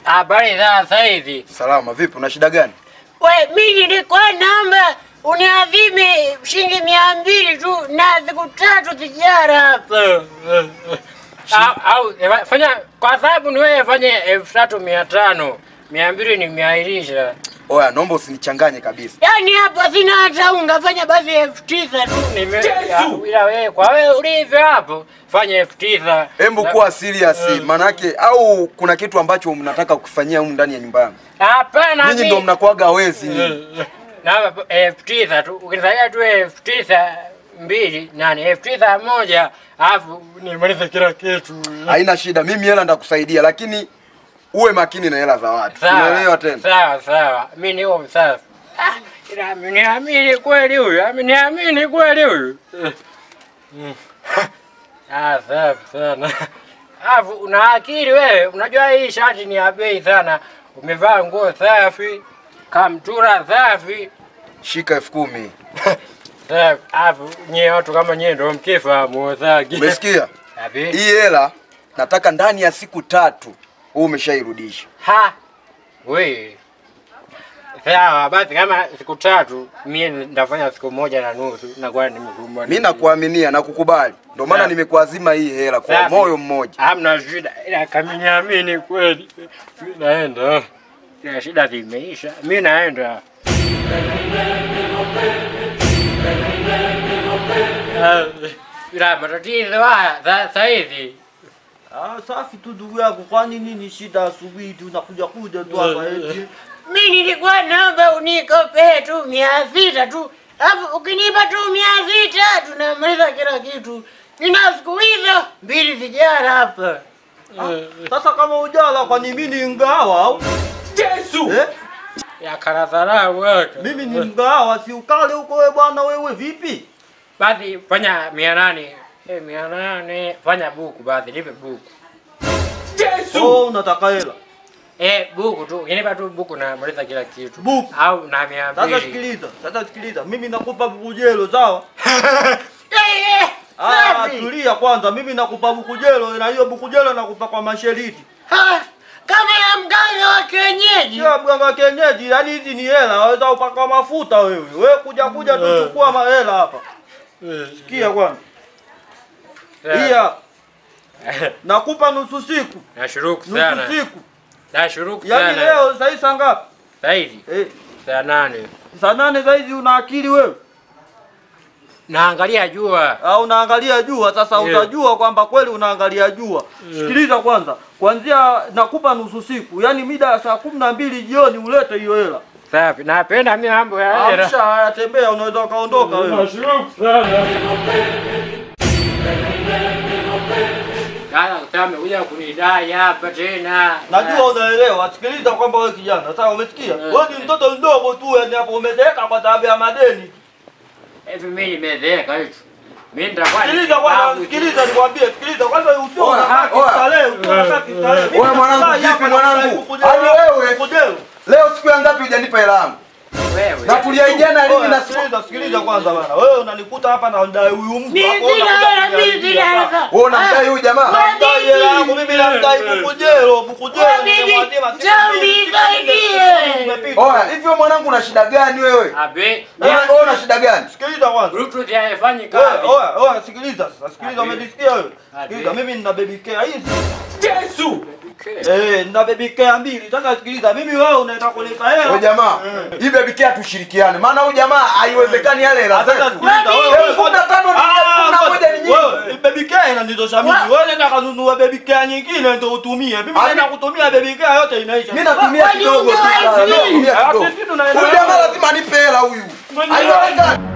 Habari za sasa hivi? Salama, vipi? Una shida gani? Mimi nilikuwa naomba uniadhime shilingi 200 tu na siku 3 sijara hapa. Au fanya kwa sababu ni wewe fanye 3500. 200 nimeahirisha. Oya, naomba usinichanganye kabisa. Yaani hapa sina hata ungafanya basi 9000 tu. Ila wewe kwa wewe ulivyo hapo fanya 9000. Hebu kuwa serious, manake au kuna kitu ambacho mnataka kukifanyia huko ndani ya nyumba yangu? Hapana. Ninyi ndio mnakuaga wezi nyinyi. Na 9000 tu. Ukisaidia tu 92 nani 91 alafu nimalize kila kitu. Haina shida, mimi hela ndakusaidia lakini uwe makini na hela za watu. Unaelewa tena? Sawa. Mimi ni msafi. Ila ameniamini kweli huyu. Ameniamini kweli huyu. Safi sana. Alafu una akili wewe. Unajua hii shati ni ya bei sana. Umevaa nguo safi, kamtura safi. Shika 10,000. Safi. Alafu nyie watu kama nyie ndio mkifa muozagi. Umesikia? Hii hela nataka ndani ya siku 3 wewe umeshairudisha. Wewe. Sawa, basi kama siku 3 mimi nitafanya siku 1.5 na kwa nimekumbana. Mimi nakuaminia na kukubali. Ndio maana nimekuazima hii hela kwa moyo mmoja. Hamna shida. Ila kama niamini kweli. Mimi naenda. Ila shida zimeisha. Mimi naenda. Ila matatizo haya sasa hivi. Safi tu ndugu yako, kwani nini shida asubuhi tu unakuja tu hapa eti? Mimi nilikuwa naomba unikope tu 600 tu. Hapo ukinipa tu 600 tunamaliza kila kitu. Nina siku hizo 2 sijara hapa. Sasa kama ujala kwani mimi ni mgawa au? Yesu. Ya karadharau wewe. Mimi ni mgawa, si ukale huko wewe bwana wewe vipi? Basi fanya 800. 800 fanya buku basi nipe buku. Yesu. Unataka hela? Buku tu. Yanipa tu buku na maliza kila kitu. Buku au na 200. Sasa sikiliza. Mimi nakupa buku jelo, sawa? Tulia kwanza. Mimi nakupa buku jelo na hiyo buku jelo nakupa kwa mashariti. Kama ya mganga wa kienyeji. Sio mganga wa kienyeji, yani hizi ni hela, waweza upaka mafuta wewe. Wewe kuja tuchukua mahela hapa. Sikia kwanza. Iya. Nakupa nusu siku. Nashukuru sana. Nusu siku. Nashukuru sana. Yaani leo saa ngapi? Saa hizi. Saa 8. Saa 8 saa hizi una akili wewe? Naangalia jua. Unaangalia jua sasa utajua kwamba kweli unaangalia jua. Sikiliza kwanza. Kuanzia nakupa nusu siku. Yaani mida ya saa 12 jioni ulete hiyo hela. Safi. Napenda mimi mambo ya hela. Amsha tembea unaweza kaondoka wewe. Nashukuru sana. Kana utame uja kunidai hapa tena. Najua unaelewa. Sikiliza kwamba wewe kijana. Sasa umesikia? Wewe ni mtoto mdogo tu yani hapo umezeeka kwa sababu ya madeni. Hivi mimi nimezeeka hicho. Mimi nitakuwa sikiliza nikwambie, sikiliza kwanza usio unataka starehe, unataka starehe. Wewe mwanangu vipi mwanangu? Hadi wewe. Leo siku ya ngapi hujanipa hela yangu? Wewe. Na tuliaijana lini na sikiliza kwanza bana. Wewe unanikuta hapa na ndai huyu mtu hapo unakuja. Wewe unamdai huyu jamaa? Ndai hela yangu mimi namdai bukujelo nimemwadima. Oya, hivyo mwanangu una shida gani wewe? Wewe una shida gani? Sikiliza kwanza. Bluetooth haifanyi kazi. Oya, sikiliza sasa. Sikiliza umenisikia wewe? Sikiliza mimi nina baby care hizi. Yesu. Nina baby care 2. Sasa sikiliza mimi wewe unaenda kulipa hela. Wewe jamaa, hii baby care tushirikiane. Maana huyu jamaa haiwezekani yale hela. Sasa sikiliza wewe 15 ni moja ni nyingi. Wewe baby care inanitosha mimi. Wewe nenda kanunua baby care nyingine ndio utumie. Mimi naenda kutumia baby care yote inaisha. Mimi natumia kidogo tu. Huyu jamaa lazima nipe hela huyu. Haiwezekani.